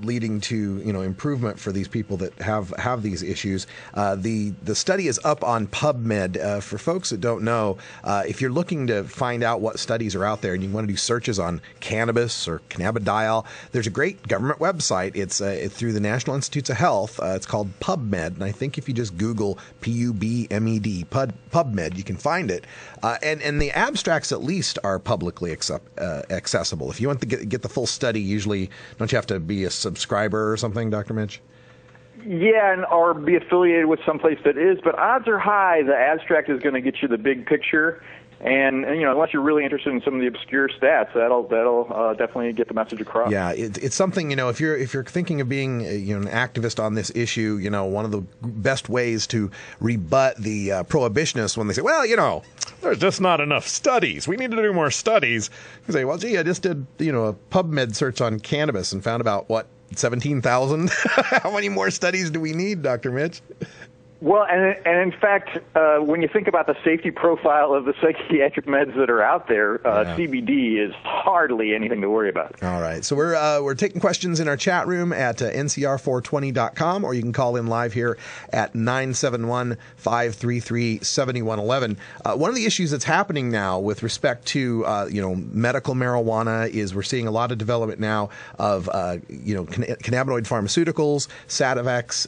leading to improvement for these people that have these issues. The study is up on PubMed. For folks that don't know, if you're looking to find out what studies are out there and you want to do searches on cannabis or cannabidiol, there's a great government website. It's through the National Institutes of Health. It's called PubMed, and I think if you just Google PUBMED, PubMed, you can find it. And the abstracts at least are publicly accessible. If you want to get the full study, usually don't you have to be a subscriber or something, Dr. Mitch? Yeah, or be affiliated with someplace that is, but odds are high the abstract is going to get you the big picture. And unless you're really interested in some of the obscure stats, that'll definitely get the message across. Yeah, it's something, if you're thinking of being an activist on this issue, one of the best ways to rebut the prohibitionists when they say, well, there's just not enough studies. We need to do more studies. You say, well, gee, I just did a PubMed search on cannabis and found about 17,000. How many more studies do we need, Dr. Mitch? Well, and in fact, when you think about the safety profile of the psychiatric meds that are out there, CBD is hardly anything to worry about. All right. So we're taking questions in our chat room at ncr420.com, or you can call in live here at 971-533-7111. One of the issues that's happening now with respect to medical marijuana is we're seeing a lot of development now of cannabinoid pharmaceuticals, Sativex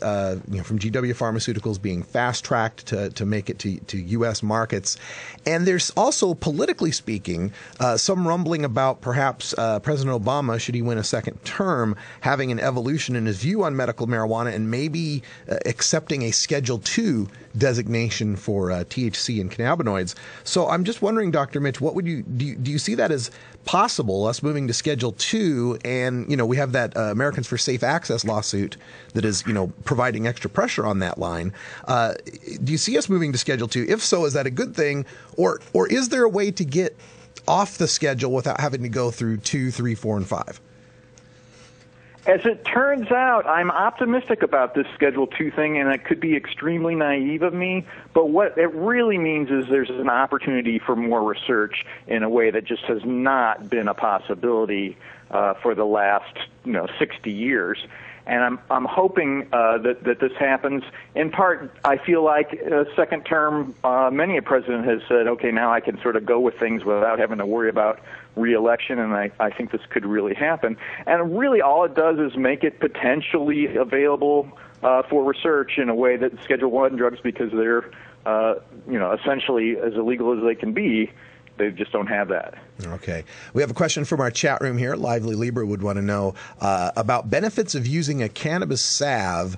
from GW Pharmaceuticals being fast-tracked to make it to U.S. markets. And there's also, politically speaking, some rumbling about perhaps President Obama, should he win a second term, having an evolution in his view on medical marijuana and maybe accepting a Schedule II designation for THC and cannabinoids. So I'm just wondering, Dr. Mitch, what would do you see that as possible, us moving to Schedule II? And, we have that Americans for Safe Access lawsuit that is, providing extra pressure on that line. Do you see us moving to Schedule II? If so, is that a good thing? Or is there a way to get off the schedule without having to go through 2, 3, 4, and 5? As it turns out, I'm optimistic about this Schedule II thing, and it could be extremely naive of me, but what it really means is there's an opportunity for more research in a way that just has not been a possibility for the last 60 years. And I'm hoping that this happens. In part, I feel like second term, many a president has said, okay, now I can sort of go with things without having to worry about re-election, and I think this could really happen. And really all it does is make it potentially available for research in a way that Schedule I drugs, because they're essentially as illegal as they can be, they just don't have that. Okay. We have a question from our chat room here. Lively Libra would want to know about benefits of using a cannabis salve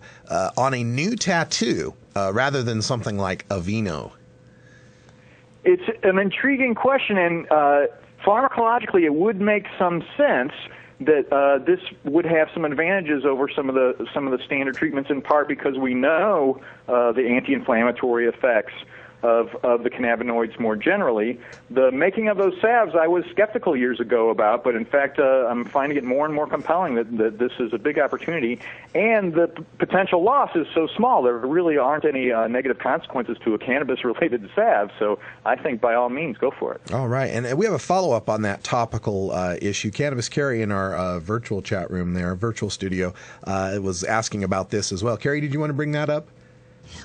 on a new tattoo rather than something like Aveeno. It's an intriguing question, and pharmacologically it would make some sense that this would have some advantages over some of the standard treatments, in part because we know the anti-inflammatory effects of the cannabinoids more generally. The making of those salves I was skeptical years ago about, but in fact I'm finding it more and more compelling that this is a big opportunity, and the potential loss is so small. There really aren't any negative consequences to a cannabis-related salve, so I think by all means go for it. All right, and we have a follow-up on that topical issue. Cannabis Carrie in our virtual chat room there, virtual studio, was asking about this as well. Carrie, did you want to bring that up?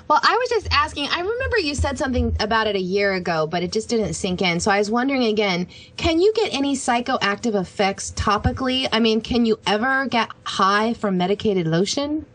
Well, I was just asking, I remember you said something about it a year ago, but it just didn't sink in. So I was wondering again, can you get any psychoactive effects topically? I mean, can you ever get high from medicated lotion?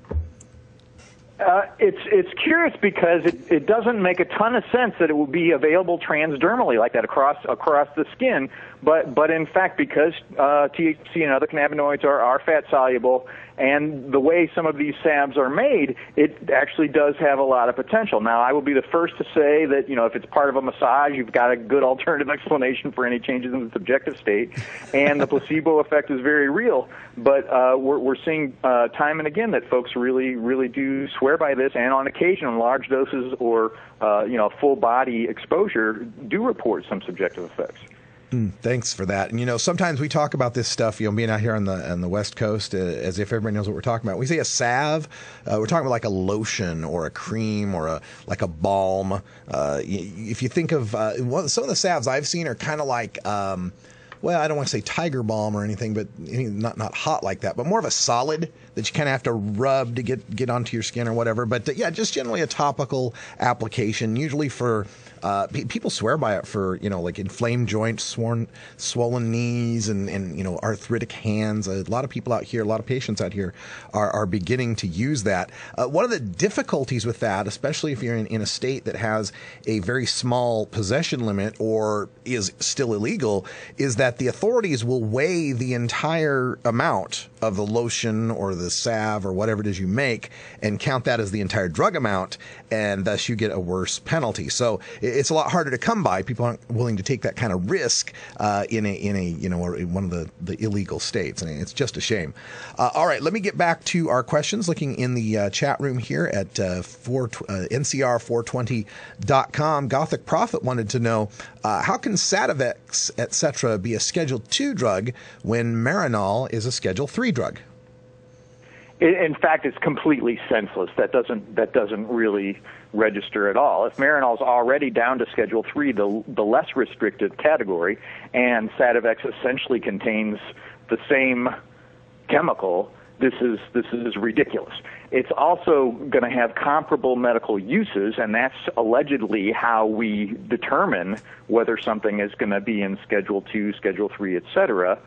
It's curious because it doesn't make a ton of sense that it would be available transdermally like that across the skin, but in fact, because THC and other cannabinoids are fat soluble, and the way some of these salves are made, it actually does have a lot of potential. Now, I will be the first to say that, if it's part of a massage, you've got a good alternative explanation for any changes in the subjective state, and the placebo effect is very real. But we're seeing time and again that folks really, really do swear by this, and on occasion, large doses or full body exposure do report some subjective effects. Thanks for that. And sometimes we talk about this stuff, being out here on the West Coast, as if everybody knows what we're talking about. We say a salve, we're talking about like a lotion or a cream or like a balm. If you think of some of the salves I've seen are kind of like, well, I don't want to say tiger balm or anything, but not hot like that, but more of a solid that you kind of have to rub to get onto your skin or whatever. But yeah, just generally a topical application, usually for people swear by it for, like inflamed joints, swollen knees, and arthritic hands. A lot of people out here, a lot of patients out here are beginning to use that. One of the difficulties with that, especially if you're in a state that has a very small possession limit or is still illegal, is that the authorities will weigh the entire amount of the lotion or the salve or whatever it is you make and count that as the entire drug amount, and thus you get a worse penalty. So it's a lot harder to come by. People aren't willing to take that kind of risk in one of the illegal states, and it's just a shame. All right, let me get back to our questions. Looking in the chat room here at ncr420.com, Gothic Prophet wanted to know how can Sativex, etc., be a Schedule II drug when Marinol is a Schedule III drug? In fact, it's completely senseless. That doesn't really register at all. If Marinol's already down to Schedule 3, the less restrictive category, and Sativex essentially contains the same chemical, this is ridiculous. It's also going to have comparable medical uses, and that's allegedly how we determine whether something is going to be in Schedule 2, Schedule 3, etc.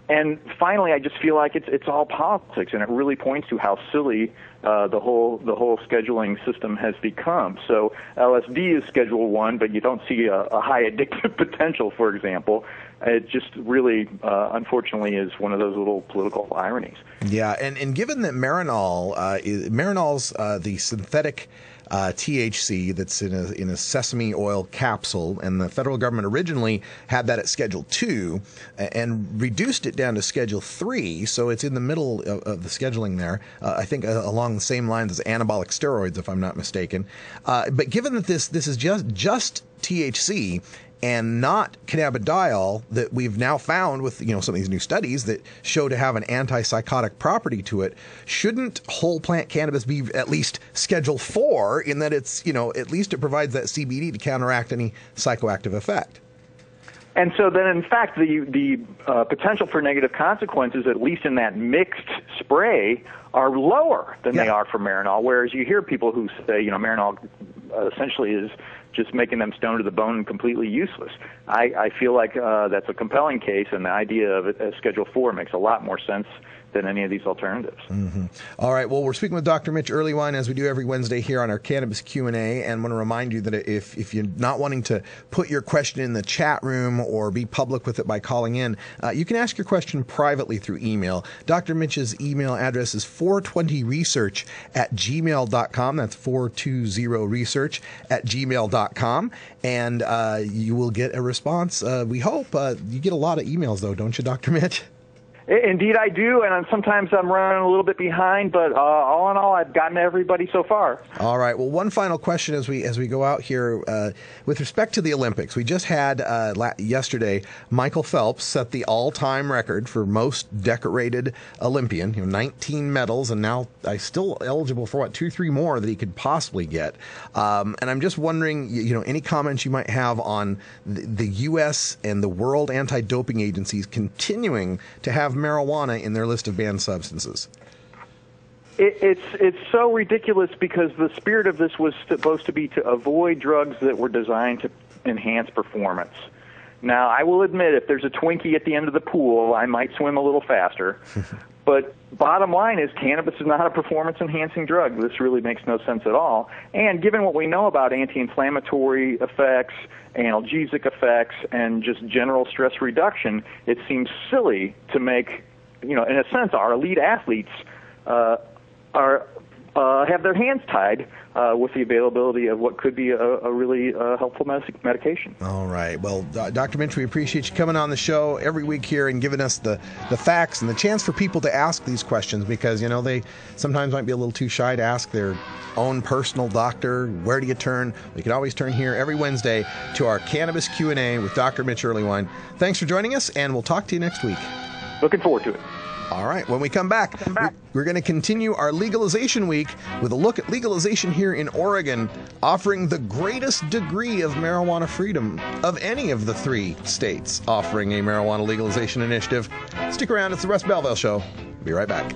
And finally, I just feel like it's all politics, and it really points to how silly the whole scheduling system has become. So LSD is Schedule 1, but you don't see a high addictive potential, for example. It just really, unfortunately, is one of those little political ironies. Yeah, and given that Marinol's the synthetic THC that's in a sesame oil capsule, and the federal government originally had that at Schedule 2 and reduced it down to Schedule 3, so it's in the middle of the scheduling there, I think along the same lines as anabolic steroids, if I'm not mistaken. But given that this is just THC and not cannabidiol, that we've now found with some of these new studies that show to have an antipsychotic property to it, shouldn't whole plant cannabis be at least Schedule 4 in that it's at least it provides that CBD to counteract any psychoactive effect? And so then, in fact, the potential for negative consequences, at least in that mixed spray, are lower than they are for Marinol, whereas you hear people who say, Marinol essentially is just making them stoned to the bone and completely useless. I feel like that's a compelling case, and the idea of it as Schedule 4 makes a lot more sense than any of these alternatives. Mm-hmm. All right. Well, we're speaking with Dr. Mitch Earlywine, as we do every Wednesday here on our Cannabis Q&A, and want to remind you that if you're not wanting to put your question in the chat room or be public with it by calling in, you can ask your question privately through email. Dr. Mitch's email address is 420research@gmail.com. That's 420research@gmail.com, and you will get a response. We hope. You get a lot of emails, though, don't you, Dr. Mitch? Indeed, I do, and sometimes I'm running a little bit behind, but all in all, I've gotten to everybody so far. All right. Well, one final question as we go out here with respect to the Olympics. We just had yesterday Michael Phelps set the all-time record for most decorated Olympian. 19 medals, and now still eligible for 2-3 more that he could possibly get. And I'm just wondering, any comments you might have on the U.S. and the World Anti-Doping Agencies continuing to have marijuana in their list of banned substances? It's so ridiculous because the spirit of this was supposed to be to avoid drugs that were designed to enhance performance. Now, I will admit, if there's a Twinkie at the end of the pool, I might swim a little faster. But bottom line is cannabis is not a performance-enhancing drug. This really makes no sense at all. And given what we know about anti-inflammatory effects, analgesic effects, and just general stress reduction, it seems silly to make, in a sense, our elite athletes have their hands tied with the availability of what could be a really helpful medication. All right. Well, Dr. Minch, we appreciate you coming on the show every week here and giving us the facts and the chance for people to ask these questions because, they sometimes might be a little too shy to ask their own personal doctor. Where do you turn? You can always turn here every Wednesday to our Cannabis Q&A with Dr. Mitch Earlywine. Thanks for joining us, and we'll talk to you next week. Looking forward to it. All right, when we come back, we're going to continue our legalization week with a look at legalization here in Oregon, offering the greatest degree of marijuana freedom of any of the 3 states offering a marijuana legalization initiative. Stick around, it's the Russ Belville Show. Be right back.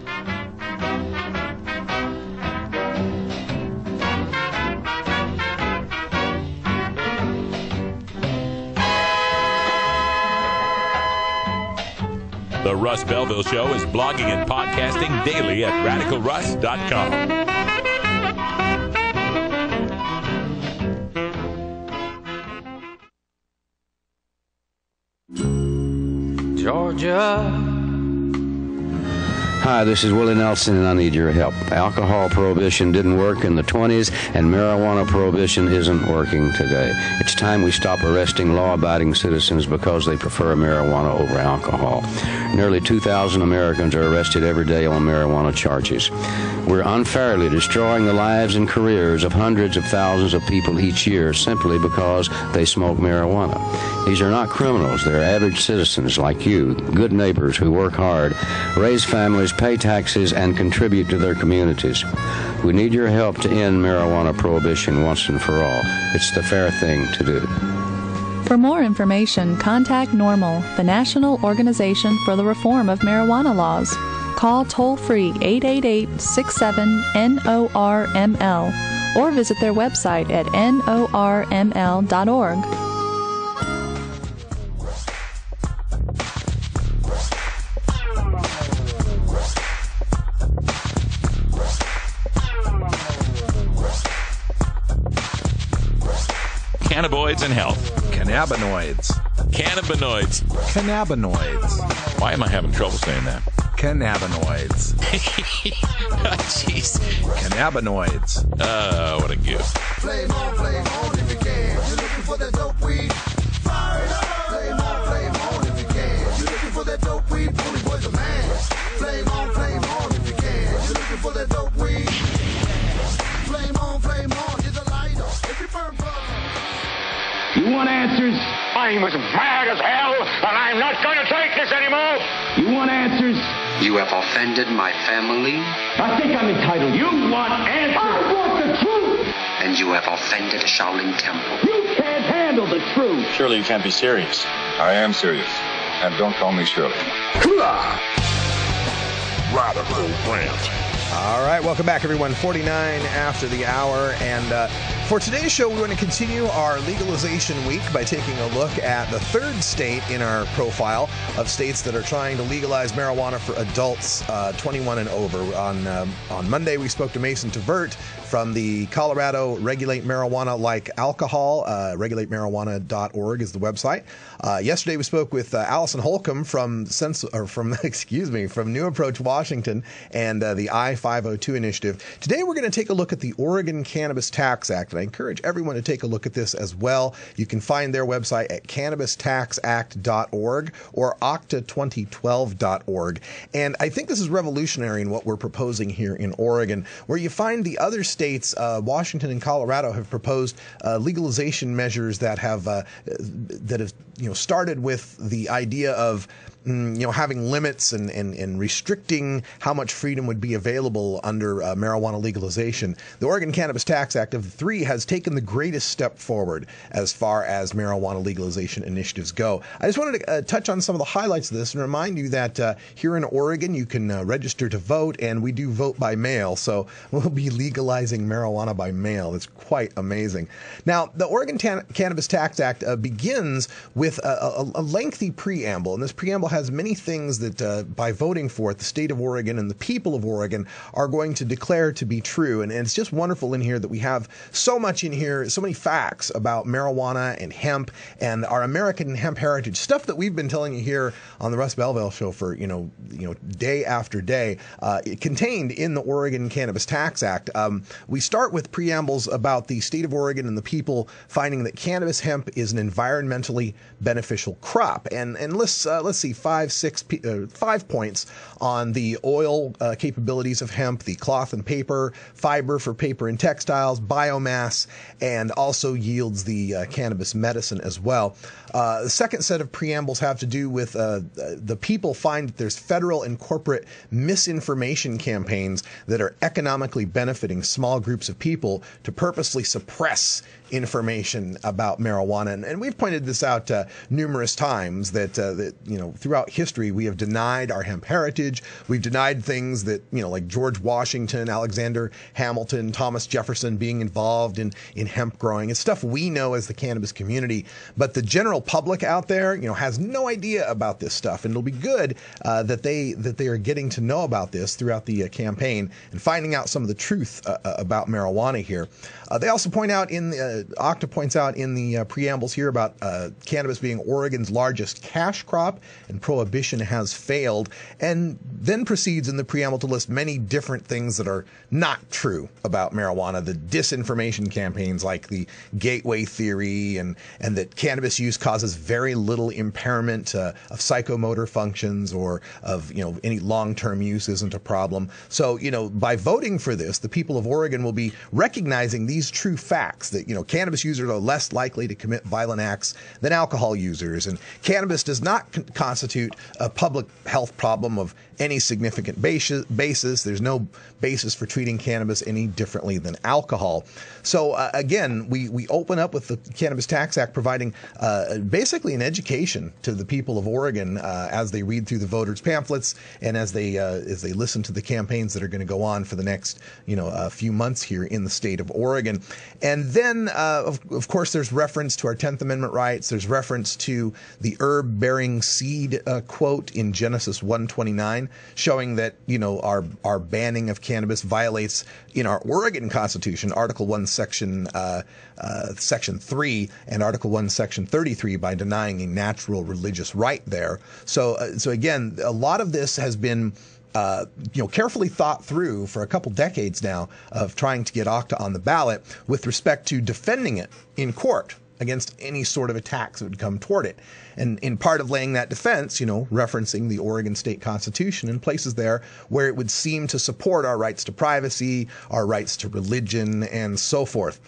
The Russ Belville Show is blogging and podcasting daily at RadicalRuss.com. Georgia. Hi, this is Willie Nelson, and I need your help. Alcohol prohibition didn't work in the 20s, and marijuana prohibition isn't working today. It's time we stop arresting law-abiding citizens because they prefer marijuana over alcohol. Nearly 2,000 Americans are arrested every day on marijuana charges. We're unfairly destroying the lives and careers of hundreds of thousands of people each year simply because they smoke marijuana. These are not criminals. They're average citizens like you, good neighbors who work hard, raise families, pay taxes, and contribute to their communities. We need your help to end marijuana prohibition once and for all. It's the fair thing to do. For more information, contact NORML, the National Organization for the Reform of Marijuana Laws. Call toll-free 888-67-NORML or visit their website at norml.org. Cannabinoids and health. Cannabinoids. Cannabinoids. Cannabinoids. Why am I having trouble saying that? Cannabinoids. Jeez. Cannabinoids. What a gift. Flame on if you can. You're looking for that dope weed. Fire it up. Flame on if you can. You're looking for that dope weed. Bully boy's a man. Flame on if you can. You're looking for that dope weed. Flame on is a lighter. If you burn You want answers? I'm as mad as hell, and I'm not going to take this anymore. You want answers? You have offended my family. I think I'm entitled. You want answers? I want the truth. And you have offended Shaolin Temple. You can't handle the truth. Surely you can't be serious. I am serious. And don't call me Shirley. Radical Rant. All right, welcome back, everyone. 49 after the hour. And for today's show, we want to continue our legalization week by taking a look at the 3rd state in our profile of states that are trying to legalize marijuana for adults 21 and over. On Monday, we spoke to Mason Tvert from the Colorado Regulate Marijuana Like Alcohol. RegulateMarijuana.org is the website. Yesterday, we spoke with Allison Holcomb from New Approach Washington and the I-502 initiative. Today, we're going to take a look at the Oregon Cannabis Tax Act. And I encourage everyone to take a look at this as well. You can find their website at cannabistaxact.org or octa2012.org. And I think this is revolutionary in what we're proposing here in Oregon, where you find the other states, Washington and Colorado, have proposed legalization measures that have started with the idea of having limits and restricting how much freedom would be available under marijuana legalization, the Oregon Cannabis Tax Act of the three has taken the greatest step forward as far as marijuana legalization initiatives go. I just wanted to touch on some of the highlights of this and remind you that here in Oregon you can register to vote, and we do vote by mail, so we'll be legalizing marijuana by mail. It's quite amazing. Now, the Oregon Cannabis Tax Act begins with a lengthy preamble, and this preamble has many things that by voting for it, the state of Oregon and the people of Oregon are going to declare to be true. And it's just wonderful in here that we have so much in here, so many facts about marijuana and hemp and our American hemp heritage, stuff that we've been telling you here on the Russ Belville Show for day after day, contained in the Oregon Cannabis Tax Act. We start with preambles about the state of Oregon and the people finding that cannabis hemp is an environmentally beneficial crop, and let's see 5 points on the oil capabilities of hemp, the cloth and paper, fiber for paper and textiles, biomass, and also yields the cannabis medicine as well. The second set of preambles have to do with the people find that there's federal and corporate misinformation campaigns that are economically benefiting small groups of people to purposely suppress information about marijuana. And we've pointed this out numerous times that throughout history we have denied our hemp heritage. We've denied things that, like George Washington, Alexander Hamilton, Thomas Jefferson being involved in hemp growing. It's stuff we know as the cannabis community, but the general public out there, has no idea about this stuff. And it'll be good that they are getting to know about this throughout the campaign and finding out some of the truth about marijuana here. They also point out Octa points out in the preambles here about cannabis being Oregon's largest cash crop, and prohibition has failed, and then proceeds in the preamble to list many different things that are not true about marijuana, the disinformation campaigns like the gateway theory, and that cannabis use causes very little impairment of psychomotor functions, or of any long-term use isn't a problem. So by voting for this, the people of Oregon will be recognizing these true facts that cannabis users are less likely to commit violent acts than alcohol users, and cannabis does not constitute a public health problem of any significant basis. There's no basis for treating cannabis any differently than alcohol. So again, we open up with the Cannabis Tax Act providing basically an education to the people of Oregon as they read through the voters' pamphlets and as they listen to the campaigns that are going to go on for the next few months here in the state of Oregon. And then of course there's reference to our 10th Amendment rights. There's reference to the herb-bearing seed quote in Genesis 1:29, showing that our banning of cannabis violates in our Oregon Constitution Article 1 Section 3 and Article 1 Section 33 by denying a natural religious right there. So again, a lot of this has been carefully thought through for a couple decades now of trying to get Octa on the ballot with respect to defending it in court against any sort of attacks that would come toward it. And in part of laying that defense, referencing the Oregon State Constitution in places there where it would seem to support our rights to privacy, our rights to religion, and so forth.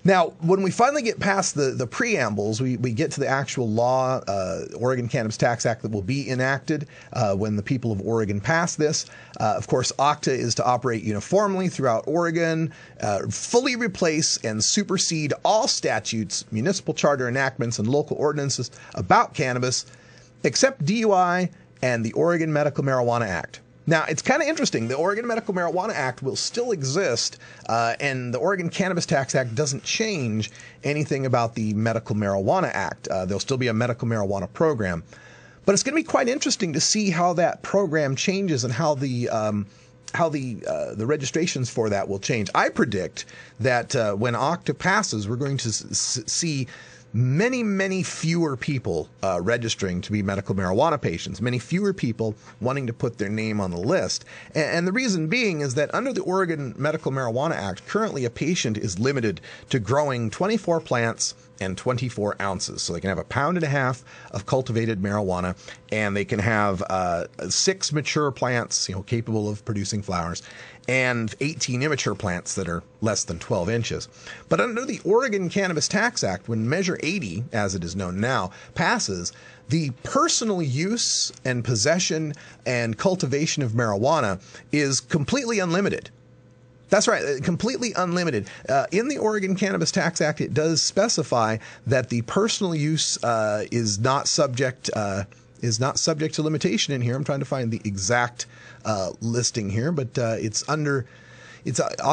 Now, when we finally get past the preambles, we get to the actual law, Oregon Cannabis Tax Act, that will be enacted when the people of Oregon pass this. Of course, Octa is to operate uniformly throughout Oregon, fully replace and supersede all statutes, municipal charter enactments, and local ordinances about cannabis, except DUI and the Oregon Medical Marijuana Act. Now, it's kind of interesting. The Oregon Medical Marijuana Act will still exist, and the Oregon Cannabis Tax Act doesn't change anything about the Medical Marijuana Act. There'll still be a medical marijuana program. But it's going to be quite interesting to see how that program changes and how the registrations for that will change. I predict that when Octa passes, we're going to see many, many fewer people registering to be medical marijuana patients, many fewer people wanting to put their name on the list. And the reason being is that under the Oregon Medical Marijuana Act, currently a patient is limited to growing 24 plants and 24 ounces. So they can have 1.5 pounds of cultivated marijuana, and they can have 6 mature plants, capable of producing flowers, and 18 immature plants that are less than 12 inches. But under the Oregon Cannabis Tax Act, when Measure 80, as it is known now, passes, the personal use and possession and cultivation of marijuana is completely unlimited. That's right, completely unlimited. In the Oregon Cannabis Tax Act, it does specify that the personal use is not subject to limitation in here. I'm trying to find the exact listing here, but it's on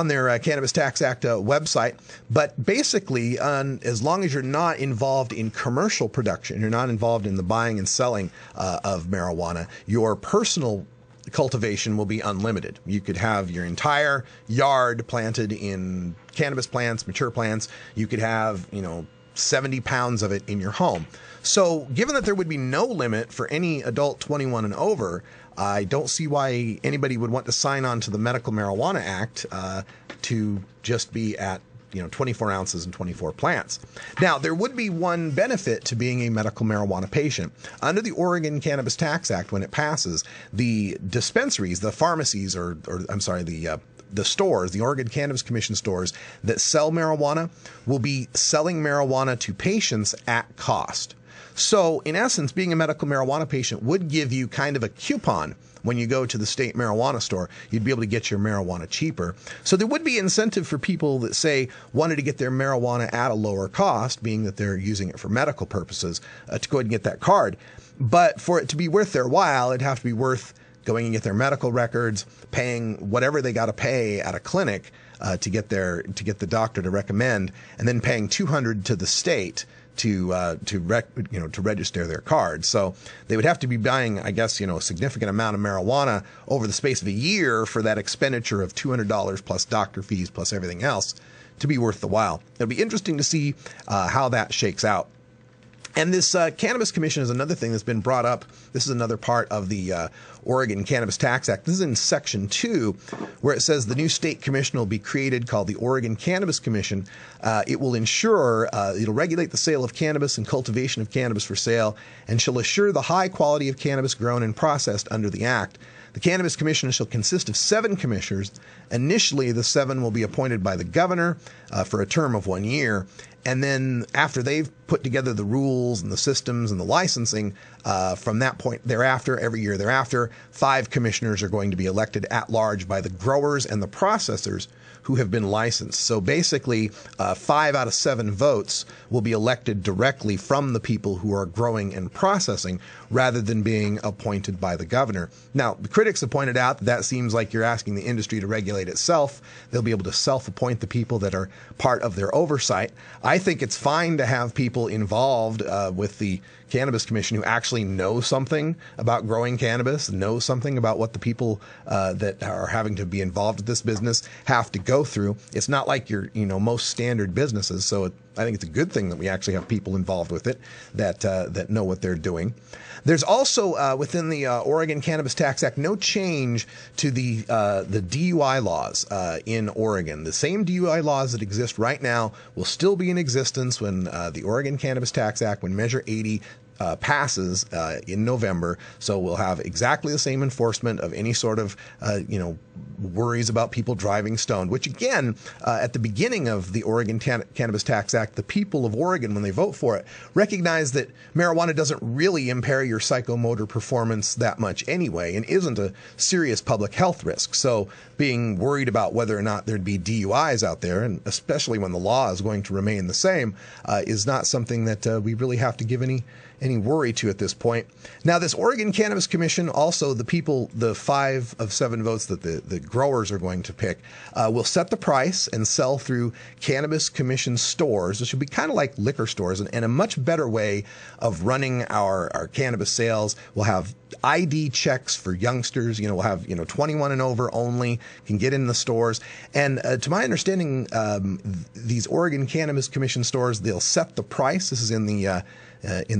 their Cannabis Tax Act website. But basically, as long as you're not involved in commercial production, you're not involved in the buying and selling of marijuana, your personal cultivation will be unlimited. You could have your entire yard planted in cannabis plants, mature plants. You could have, 70 pounds of it in your home. So given that there would be no limit for any adult 21 and over, I don't see why anybody would want to sign on to the Medical Marijuana Act to just be at 24 ounces and 24 plants. Now, there would be one benefit to being a medical marijuana patient. Under the Oregon Cannabis Tax Act, when it passes, the dispensaries, the pharmacies, the stores, the Oregon Cannabis Commission stores that sell marijuana will be selling marijuana to patients at cost. So, in essence, being a medical marijuana patient would give you kind of a coupon. When you go to the state marijuana store, you'd be able to get your marijuana cheaper. So there would be incentive for people that, say, wanted to get their marijuana at a lower cost, being that they're using it for medical purposes, to go ahead and get that card. But for it to be worth their while, it'd have to be worth going and get their medical records, paying whatever they got to pay at a clinic to get the doctor to recommend, and then paying $200 to the state to register their card. So they would have to be buying, I guess, a significant amount of marijuana over the space of a year for that expenditure of $200 plus doctor fees plus everything else to be worth the while. It'll be interesting to see how that shakes out. And this Cannabis Commission is another thing that's been brought up. This is another part of the Oregon Cannabis Tax Act. This is in Section 2, where it says the new state commission will be created called the Oregon Cannabis Commission. It will ensure, it'll regulate the sale of cannabis and cultivation of cannabis for sale, and shall assure the high quality of cannabis grown and processed under the Act. The Cannabis Commission shall consist of 7 commissioners. Initially, the 7 will be appointed by the governor for a term of 1 year. And then after they've put together the rules and the systems and the licensing, from that point thereafter, every year thereafter, 5 commissioners are going to be elected at large by the growers and the processors who have been licensed. So basically, 5 out of 7 votes will be elected directly from the people who are growing and processing rather than being appointed by the governor. Now, the critics have pointed out that seems like you're asking the industry to regulate itself. They'll be able to self-appoint the people that are part of their oversight. I think it's fine to have people involved with the Cannabis Commission who actually know something about growing cannabis, know something about what the people that are having to be involved with this business have to go through. It's not like your most standard businesses, so I think it's a good thing that we actually have people involved with it that know what they're doing. There's also within the Oregon Cannabis Tax Act no change to the DUI laws in Oregon. The same DUI laws that exist right now will still be in existence when the Oregon Cannabis Tax Act, when Measure 80 passes in November. So we'll have exactly the same enforcement of any sort of worries about people driving stoned, which again, at the beginning of the Oregon Cannabis Tax Act, the people of Oregon, when they vote for it, recognize that marijuana doesn't really impair your psychomotor performance that much anyway and isn't a serious public health risk. So being worried about whether or not there'd be DUIs out there, and especially when the law is going to remain the same, is not something that we really have to give any worry to at this point. Now, this Oregon Cannabis Commission, also the people, the 5 of 7 votes that the growers are going to pick, will set the price and sell through Cannabis Commission stores, which will be kind of like liquor stores and a much better way of running our cannabis sales. We'll have ID checks for youngsters. We'll have 21 and over only can get in the stores. And to my understanding, these Oregon Cannabis Commission stores, they'll set the price. This is in the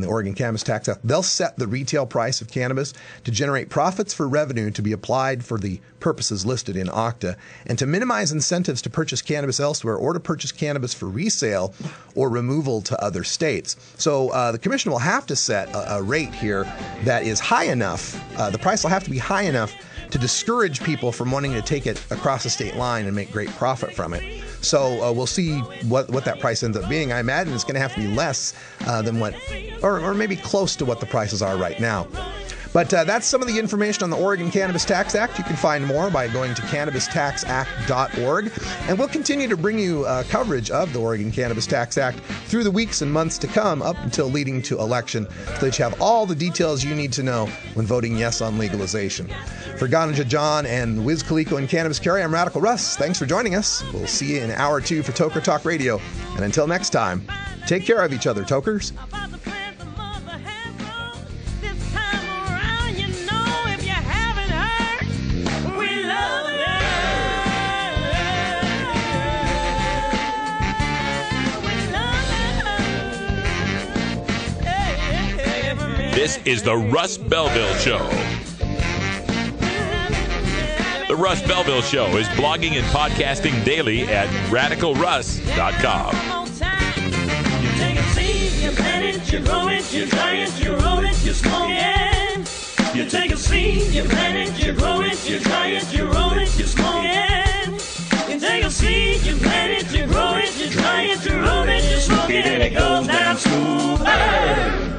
Oregon Cannabis Tax Act. They'll set the retail price of cannabis to generate profits for revenue to be applied for the purposes listed in OCTA, and to minimize incentives to purchase cannabis elsewhere or to purchase cannabis for resale or removal to other states. So the commission will have to set a rate here that is high enough. The price will have to be high enough to discourage people from wanting to take it across the state line and make great profit from it. So we'll see what that price ends up being. I imagine it's going to have to be less than what, or maybe close to what the prices are right now. But that's some of the information on the Oregon Cannabis Tax Act. You can find more by going to cannabistaxact.org. And we'll continue to bring you coverage of the Oregon Cannabis Tax Act through the weeks and months to come, up until leading to election, so that you have all the details you need to know when voting yes on legalization. For Ganja John and Wiz Khalico and Cannabis Carry, I'm Radical Russ. Thanks for joining us. We'll see you in hour 2 for Toker Talk Radio. And until next time, take care of each other, Tokers. This is the Russ Belville Show. The Russ Belville Show is blogging and podcasting daily at radicalruss.com. You take a seed, you plant it, you grow it, you dry it, you roll it, you smoke it. You take a seed, you plant it, you grow it, you dry it, you roll it, you smoke it. You take a seed, you plant it, you grow it, you dry it, you roll it, you smoke it, and it goes down smooth.